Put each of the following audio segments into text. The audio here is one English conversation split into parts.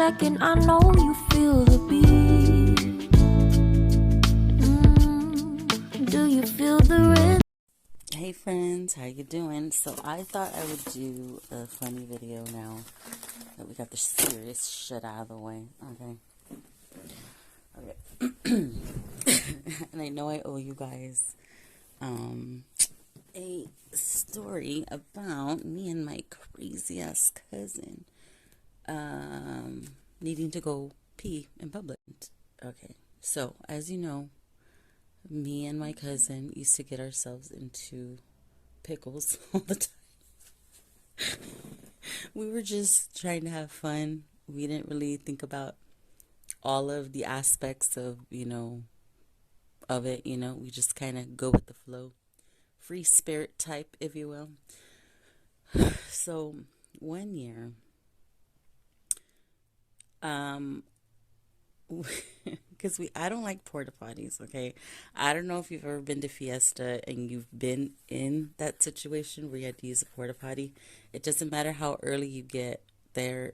second, I know you feel the beat. Do you feel the rhythm? Hey friends, how you doing? So I thought I would do a funny video now that we got the serious shit out of the way. Okay. And I know I owe you guys a story about me and my crazy ass cousin needing to go pee in public. Okay, so as you know, me and my cousin used to get ourselves into pickles all the time. We were just trying to have fun. We didn't really think about all of the aspects of, of it, We just kind of go with the flow. Free spirit type, if you will. So, one year, because I don't like porta potties, okay? I don't know if you've ever been to Fiesta and you've been in that situation where you had to use a porta potty. It doesn't matter how early you get there,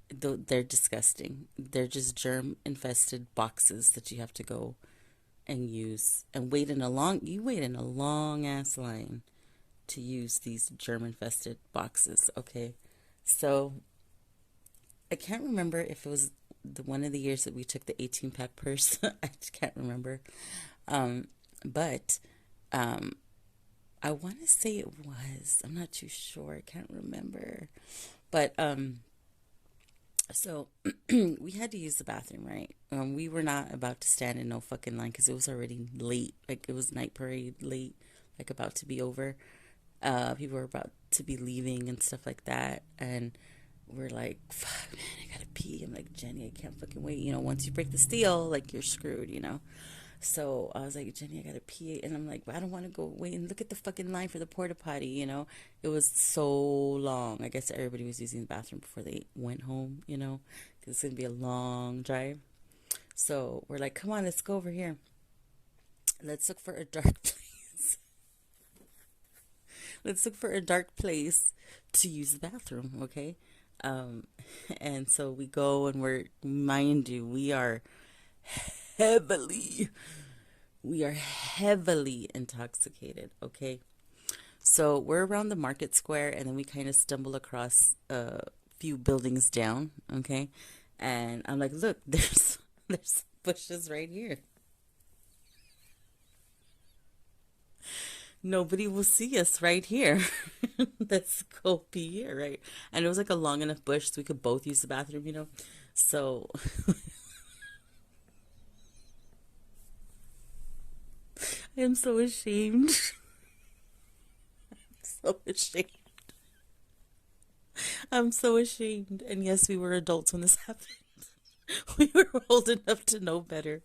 they're disgusting. They're just germ infested boxes that you have to go and use and wait in a long ass line to use these germ infested boxes, okay? So I can't remember if it was one of the years that we took the 18-pack purse. I just can't remember. But I want to say it was. I'm not too sure. I can't remember. But so we had to use the bathroom, right? We were not about to stand in no fucking line because it was already late. Like it was night parade late, like about to be over. People were about to be leaving and stuff like that. And we're like, fuck, man, I gotta pee. I'm like, Jenny, I can't fucking wait. Once you break the seal, like, you're screwed, So I was like, Jenny, I gotta pee. And I'm like, I don't want to go wait and look at the fucking line for the porta potty, It was so long. I guess everybody was using the bathroom before they went home, because it's gonna be a long drive. So we're like, come on, let's go over here. Let's look for a dark place. Let's look for a dark place to use the bathroom, okay? And so we go and mind you, we are heavily intoxicated, okay? So we're around the market square and then we kind of stumble across a few buildings down, okay? And I'm like, look, there's bushes right here. Nobody will see us right here. Let's go pee here, right? And it was like a long enough bush so we could both use the bathroom, So I am so ashamed. So ashamed. I'm so ashamed. And yes, we were adults when this happened. We were old enough to know better.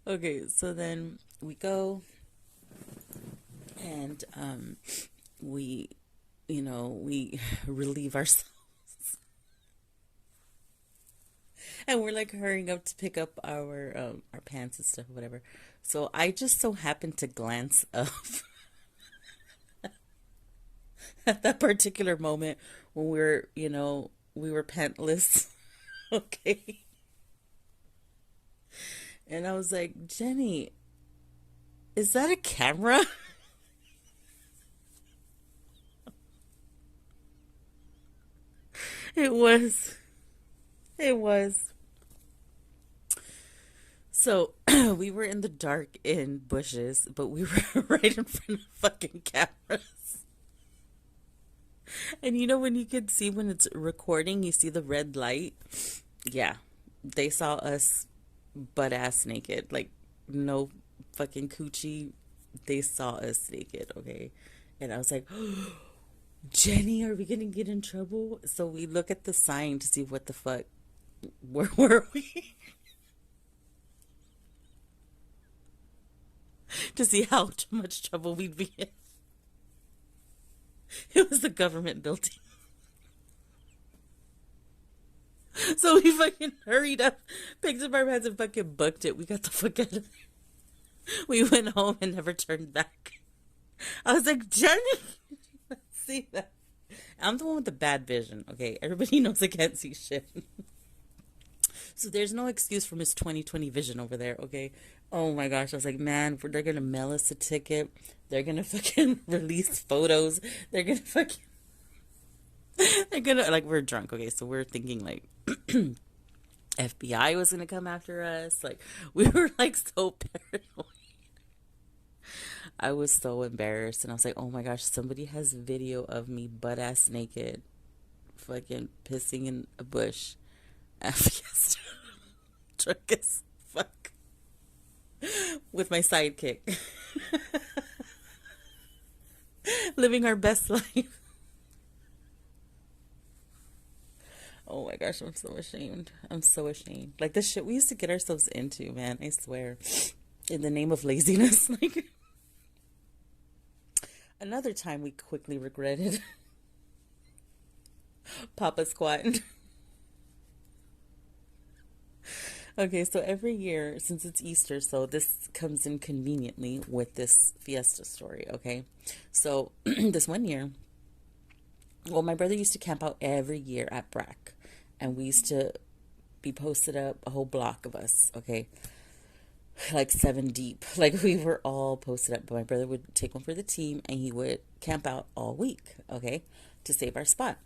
Okay, so then we go and we relieve ourselves. And we're like hurrying up to pick up our pants and stuff, whatever. So I just so happened to glance up at that particular moment when we were pantless. Okay. And I was like, Jenny, is that a camera? It was. It was. So we were in the dark in bushes, but we were right in front of fucking cameras. And when you can see when it's recording, you see the red light. Yeah, they saw us butt ass naked, like no fucking coochie. They saw us naked, okay? And I was like, Jenny, are we gonna get in trouble? So we look at the sign to see what the fuck, where were we? To see how much trouble we'd be in. It was the government building. So we fucking hurried up, picked up our bags and fucking booked it. We got the fuck out of there. We went home and never turned back. I was like, Jenny, see that? I'm the one with the bad vision, okay? Everybody knows I can't see shit. So there's no excuse for Miss 2020 vision over there, okay? Oh my gosh, I was like, man, they're gonna mail us a ticket. They're gonna fucking release photos. They're gonna fucking, they're gonna, like, we're drunk, okay? So we're thinking, like, FBI was gonna come after us. Like, we were, like, so paranoid. I was so embarrassed. And I was like, oh my gosh, somebody has video of me butt ass naked, fucking pissing in a bush at Fiesta. Drunk as fuck. With my sidekick. Living our best life. Oh my gosh, I'm so ashamed. I'm so ashamed. Like the shit we used to get ourselves into, man, I swear. In the name of laziness. Like another time we quickly regretted Papa Squat. Okay, so every year since it's Easter, so this comes in conveniently with this fiesta story, okay? So this one year, well, my brother used to camp out every year at Brack, and we used to be posted up, a whole block of us, okay? Like seven deep. Like we were all posted up, but my brother would take one for the team and he would camp out all week, okay, to save our spot.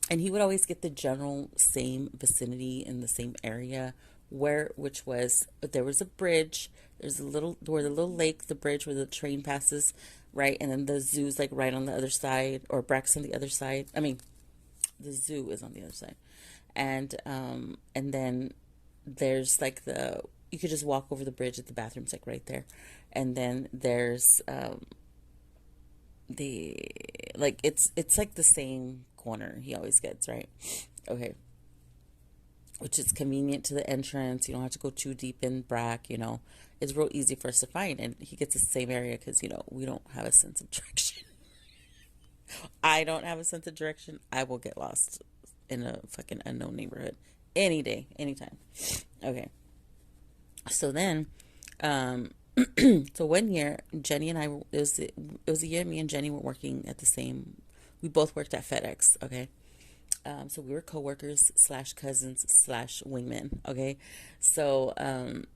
And he would always get the general same vicinity in the same area which was, there was a bridge, there's a little, where the little lake, the bridge where the train passes, right, and then the zoo's like right on the other side, or Brack's on the other side. I mean, the zoo is on the other side. And then there's like the, you could just walk over the bridge at the bathroom's like right there. And then there's the, like it's like the same corner he always gets, right? Okay. Which is convenient to the entrance. You don't have to go too deep in Brack, you know. It's real easy for us to find. And he gets the same area because, you know, we don't have a sense of direction. I don't have a sense of direction. I will get lost in a fucking unknown neighborhood any day, anytime. Okay. So then, so one year, Jenny and I, it was a year me and Jenny were working at the same, we both worked at FedEx, okay? So we were coworkers slash cousins slash wingmen, okay? So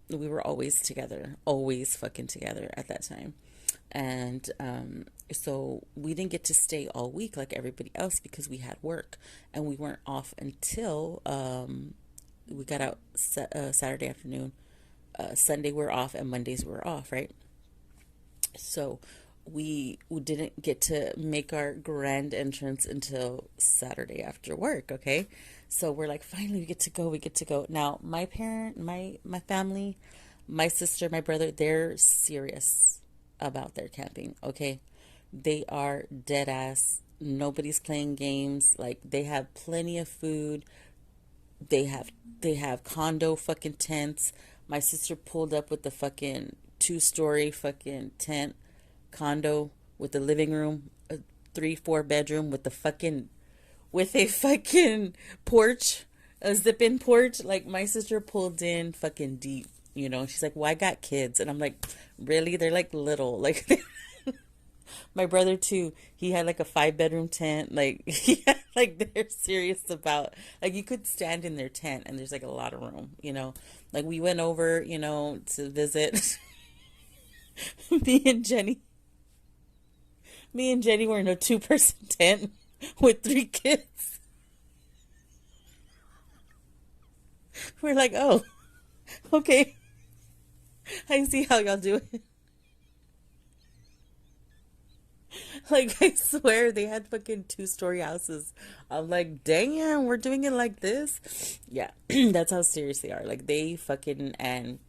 we were always together, always fucking together at that time. And so we didn't get to stay all week like everybody else because we had work. And we weren't off until we got out Saturday afternoon. Sunday we're off and Mondays we're off, right? So we didn't get to make our grand entrance until Saturday after work, okay? So we're like, finally we get to go. Now, my family, my sister, my brother, they're serious about their camping, okay? They are dead ass. Nobody's playing games. Like they have plenty of food. They have condo fucking tents. My sister pulled up with the fucking 2-story fucking tent condo with the living room, a 3-4 bedroom with a fucking porch, a zip-in porch. Like my sister pulled in fucking deep, you know. She's like, "Well, I got kids," and I'm like, "Really? They're like little." Like my brother too. He had like a 5-bedroom tent. Like yeah, like they're serious about, like, you could stand in their tent and there's like a lot of room, you know. Like we went over, you know, to visit. me and Jenny Me and Jenny were in a 2-person tent with 3 kids. We're like, oh, okay. I see how y'all do it. Like, I swear they had fucking 2-story houses. I'm like, damn, we're doing it like this? Yeah, that's how serious they are. Like, they fucking, and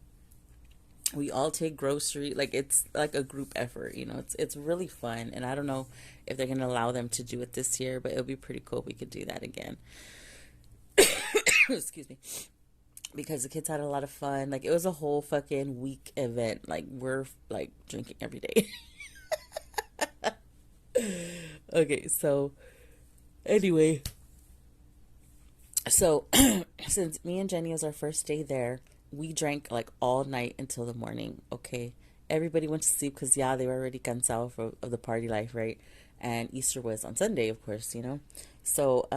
we all take grocery. Like, it's like a group effort, you know. It's really fun. And I don't know if they're going to allow them to do it this year, but it would be pretty cool if we could do that again. Excuse me. Because the kids had a lot of fun. Like, it was a whole fucking week event. Like, we're, like, drinking every day. Okay, so anyway, so since me and Jenny was our first day there, we drank like all night until the morning. Okay, everybody went to sleep because yeah, they were already cansado of the party life, right? And Easter was on Sunday, of course, you know. So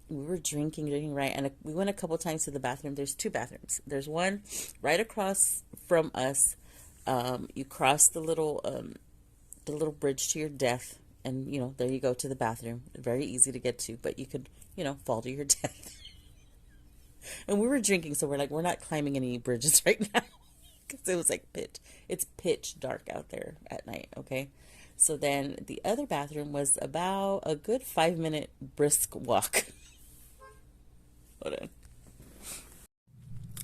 we were drinking, right? And we went a couple times to the bathroom. There's two bathrooms. There's one right across from us. You cross the little bridge to your death, and there you go to the bathroom. Very easy to get to, but you could fall to your death. And we were drinking, so we're like, we're not climbing any bridges right now because it was like pitch. It's pitch dark out there at night. Okay. So then the other bathroom was about a good 5 minute brisk walk. Hold on.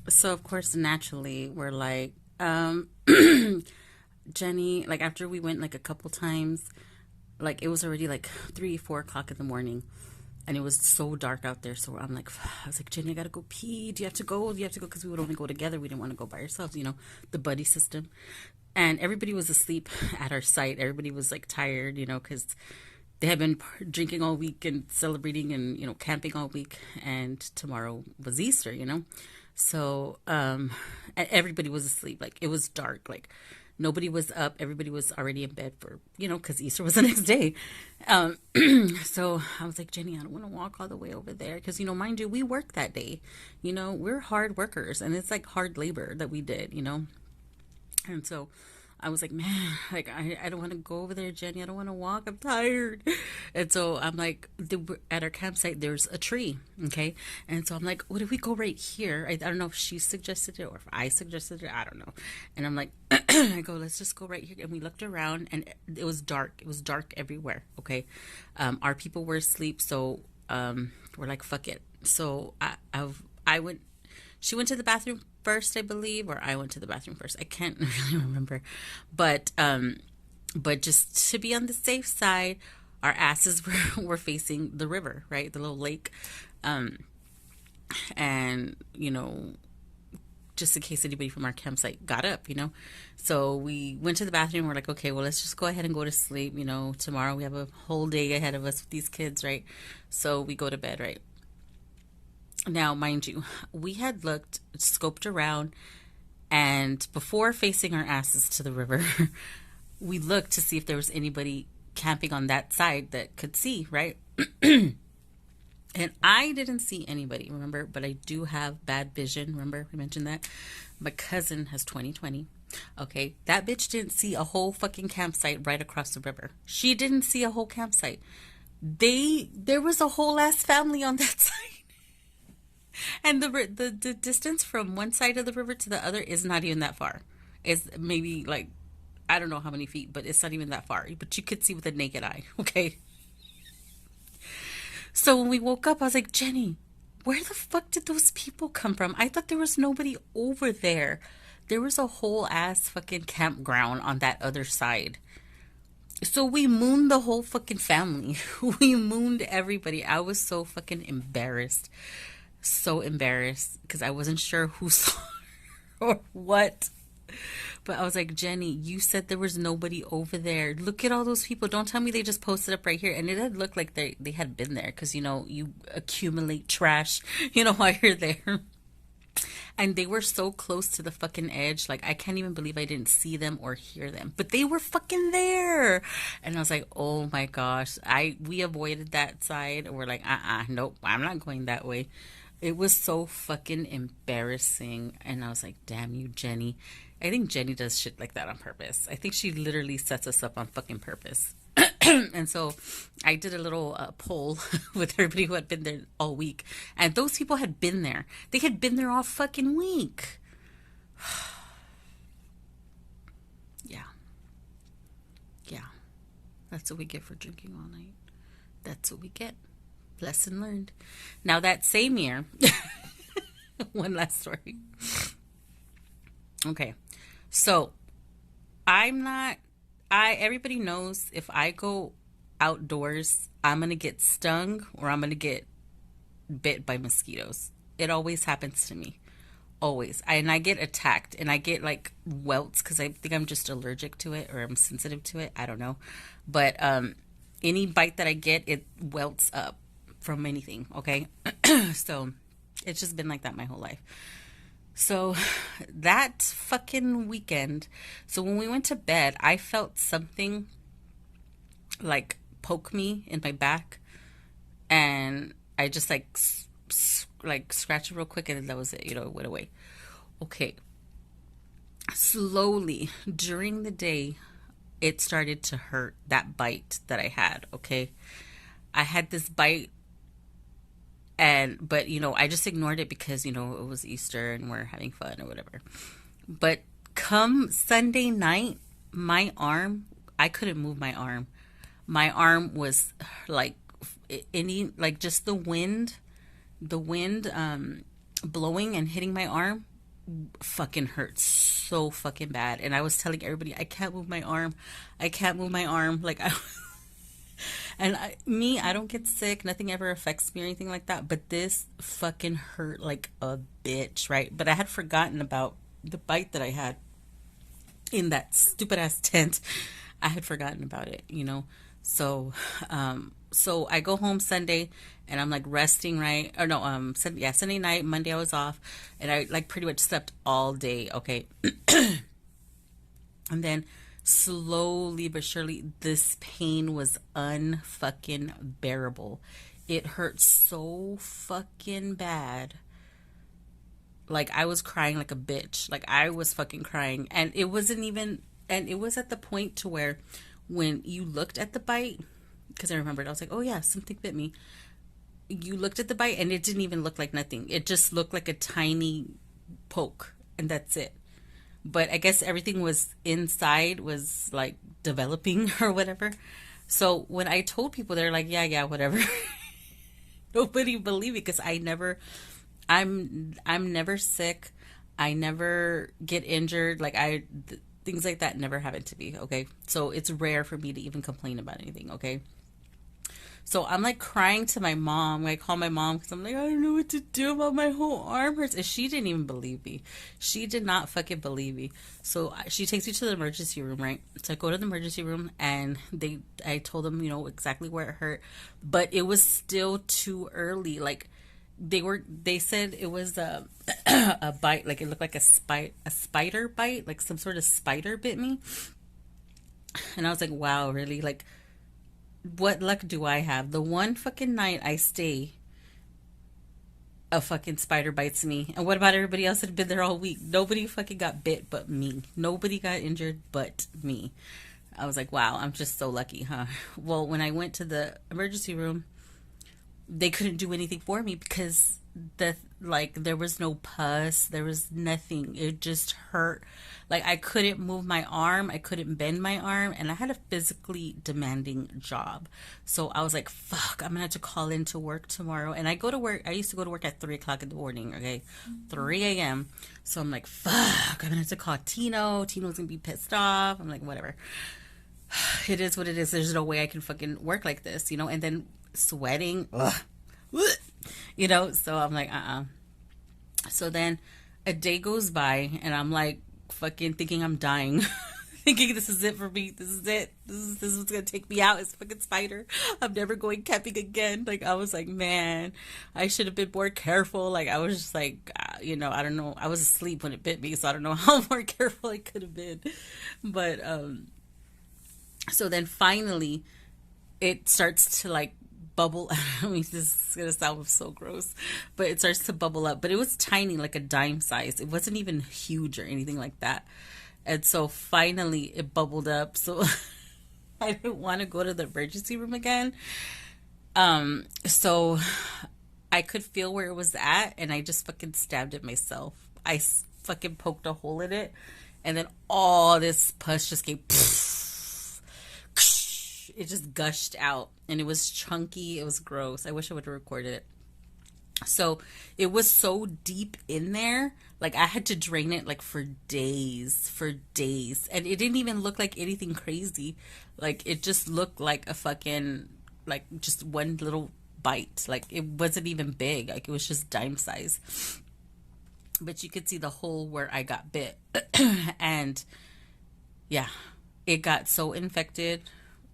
So of course, naturally, we're like, Jenny, like after we went like a couple times, like it was already like 3, 4 o'clock in the morning, and it was so dark out there. So I'm like, I was like, Jenny, I gotta go pee. Do you have to go? Do you have to go? Because we would only go together. We didn't want to go by ourselves, the buddy system. And everybody was asleep at our site. Everybody was like tired, because they had been drinking all week and celebrating and camping all week. And tomorrow was Easter. So everybody was asleep. Like it was dark. Like nobody was up. Everybody was already in bed for because Easter was the next day. So I was like, Jenny, I don't want to walk all the way over there because mind you, we work that day. We're hard workers, and it's like hard labor that we did. And so I was like, man, like, I don't want to go over there, Jenny. I don't want to walk. I'm tired. And so I'm like, at our campsite, there's a tree. Okay. And so I'm like, what if we go right here? I don't know if she suggested it or if I suggested it. I don't know. And I'm like, I go, let's just go right here. And we looked around, and it was dark. It was dark everywhere. Okay. Our people were asleep. So we're like, fuck it. So I went. She went to the bathroom first, I believe, or I went to the bathroom first. I can't really remember, but just to be on the safe side, our asses were facing the river, right, the little lake, and just in case anybody from our campsite got up, so we went to the bathroom. We're like, okay, well, let's just go ahead and go to sleep. Tomorrow we have a whole day ahead of us with these kids, right? So we go to bed, right? Now, mind you, we had scoped around, and before facing our asses to the river, we looked to see if there was anybody camping on that side that could see, right? And I didn't see anybody, remember, but I do have bad vision. Remember, we mentioned that? My cousin has 20/20. Okay, that bitch didn't see a whole fucking campsite right across the river. She didn't see a whole campsite. There was a whole ass family on that side. And the distance from one side of the river to the other is not even that far. It's maybe like, I don't know how many feet, but it's not even that far. But you could see with a naked eye, okay? So when we woke up, I was like, Jenny, where the fuck did those people come from? I thought there was nobody over there. There was a whole ass fucking campground on that other side. So we mooned the whole fucking family. We mooned everybody. I was so fucking embarrassed. So embarrassed because I wasn't sure who saw or what. But I was like, Jenny, you said there was nobody over there. Look at all those people. Don't tell me they just posted up right here. And it had looked like they had been there because, you accumulate trash, while you're there. And they were so close to the fucking edge. Like, I can't even believe I didn't see them or hear them. But they were fucking there. And I was like, oh my gosh. We avoided that side. We're like, nope, I'm not going that way. It was so fucking embarrassing. And I was like, damn you, Jenny. I think Jenny does shit like that on purpose. I think she literally sets us up on fucking purpose. And so I did a little poll with everybody who had been there all week. And those people had been there. They had been there all fucking week. Yeah. Yeah. That's what we get for drinking all night. That's what we get. Lesson learned. Now that same year, one last story. Okay. So everybody knows if I go outdoors, I'm going to get stung or I'm going to get bit by mosquitoes. It always happens to me. Always. And I get attacked and I get like welts because I think I'm just allergic to it or I'm sensitive to it. I don't know. But any bite that I get, it welts up from anything. Okay. So it's just been like that my whole life. So that fucking weekend, so when we went to bed, I felt something like poke me in my back. And I just like like scratched it real quick, and then that was it. You know, it went away. Okay. Slowly during the day, it started to hurt, that bite that I had. Okay. I had this bite, and but I just ignored it because it was Easter and we're having fun or whatever. But come Sunday night, my arm, I couldn't move my arm. My arm was like any like just the wind blowing and hitting my arm fucking hurt so fucking bad. And I was telling everybody, I can't move my arm. I can't move my arm. Like I and I don't get sick. Nothing ever affects me or anything like that. But this fucking hurt like a bitch, right? But I had forgotten about the bite that I had in that stupid ass tent. I had forgotten about it. So, so I go home Sunday and I'm like resting, right? Or no, Sunday night, Monday I was off, and I like pretty much slept all day. Okay, and then slowly but surely, this pain was unfucking bearable. It hurt so fucking bad. Like I was crying like a bitch. Like I was fucking crying. And it wasn't even, and it was at the point to where when you looked at the bite, because I remembered, I was like, oh yeah, something bit me. You looked at the bite and it didn't even look like nothing. It just looked like a tiny poke, and that's it. But I guess everything was inside was like developing or whatever. So when I told people, they're like, yeah, yeah, whatever. Nobody believed me because I'm never sick. I never get injured. Like things like that never happen to me. Okay. So it's rare for me to even complain about anything. Okay. So I'm like crying to my mom. I call my mom because I'm like, I don't know what to do about my whole arm hurts. And she didn't even believe me. She did not fucking believe me. So she takes me to the emergency room, right? So I go to the emergency room and I told them, exactly where it hurt, but it was still too early. Like they said it was a bite, like it looked like a spider bite, like some sort of spider bit me. And I was like, wow, really? Like, what luck do I have? The one fucking night I stay, a fucking spider bites me. And what about everybody else that had been there all week? Nobody fucking got bit but me. Nobody got injured but me. I was like, wow, I'm just so lucky, huh? Well, when I went to the emergency room, they couldn't do anything for me because there was no pus, there was nothing. It just hurt. Like I couldn't move my arm, I couldn't bend my arm, and I had a physically demanding job. So I was like, fuck, I'm gonna have to call in to work tomorrow. And I go to work, I used to go to work at 3 o'clock in the morning, okay? 3 a.m. So I'm like, fuck, I'm gonna have to call Tino. Tino's gonna be pissed off. I'm like, whatever. It is what it is. There's no way I can fucking work like this, and then sweating. Ugh. So I'm like, So then a day goes by and I'm like fucking thinking I'm dying. Thinking this is it for me. This is it. This is what's gonna take me out. It's fucking spider. I'm never going camping again. Like I was like, man, I should have been more careful. Like I was just like, I don't know. I was asleep when it bit me, so I don't know how more careful I could have been. But so then finally it starts to like bubble. I mean, this is gonna sound so gross, but it starts to bubble up. But it was tiny, like a dime size. It wasn't even huge or anything like that. And so finally it bubbled up. So I didn't want to go to the emergency room again. So I could feel where it was at, and I just fucking stabbed it myself. I fucking poked a hole in it, and then all this pus just came. It just gushed out, and it was chunky. It was gross. I wish I would have recorded it. So it was so deep in there, like I had to drain it like for days, and it didn't even look like anything crazy. Like it just looked like a fucking, like just one little bite. Like it wasn't even big. Like it was just dime size. But you could see the hole where I got bit. And yeah, it got so infected.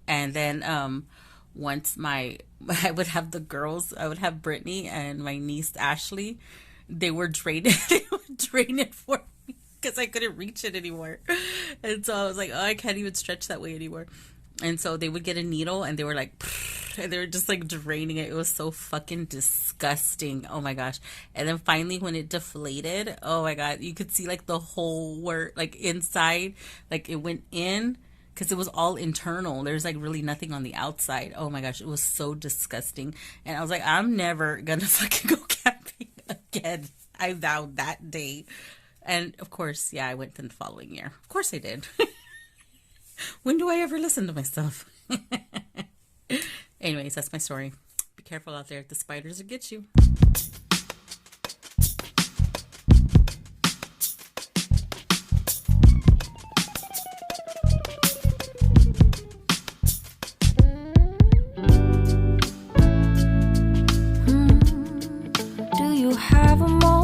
And then once I would have the girls, I would have Brittany and my niece Ashley, they would drain it for me because I couldn't reach it anymore. And so I was like, oh, I can't even stretch that way anymore. And so they would get a needle and they were like, and they were just like draining it. It was so fucking disgusting. Oh my gosh. And then finally when it deflated, oh my god, you could see like the whole word like inside, like it went in because it was all internal. There's like really nothing on the outside. Oh my gosh, it was so disgusting. And I was like, I'm never gonna fucking go camping again. I vowed that day. And of course, yeah, I went in the following year. Of course I did. When do I ever listen to myself? Anyways, that's my story. Be careful out there. The spiders will get you. Do you have a moment?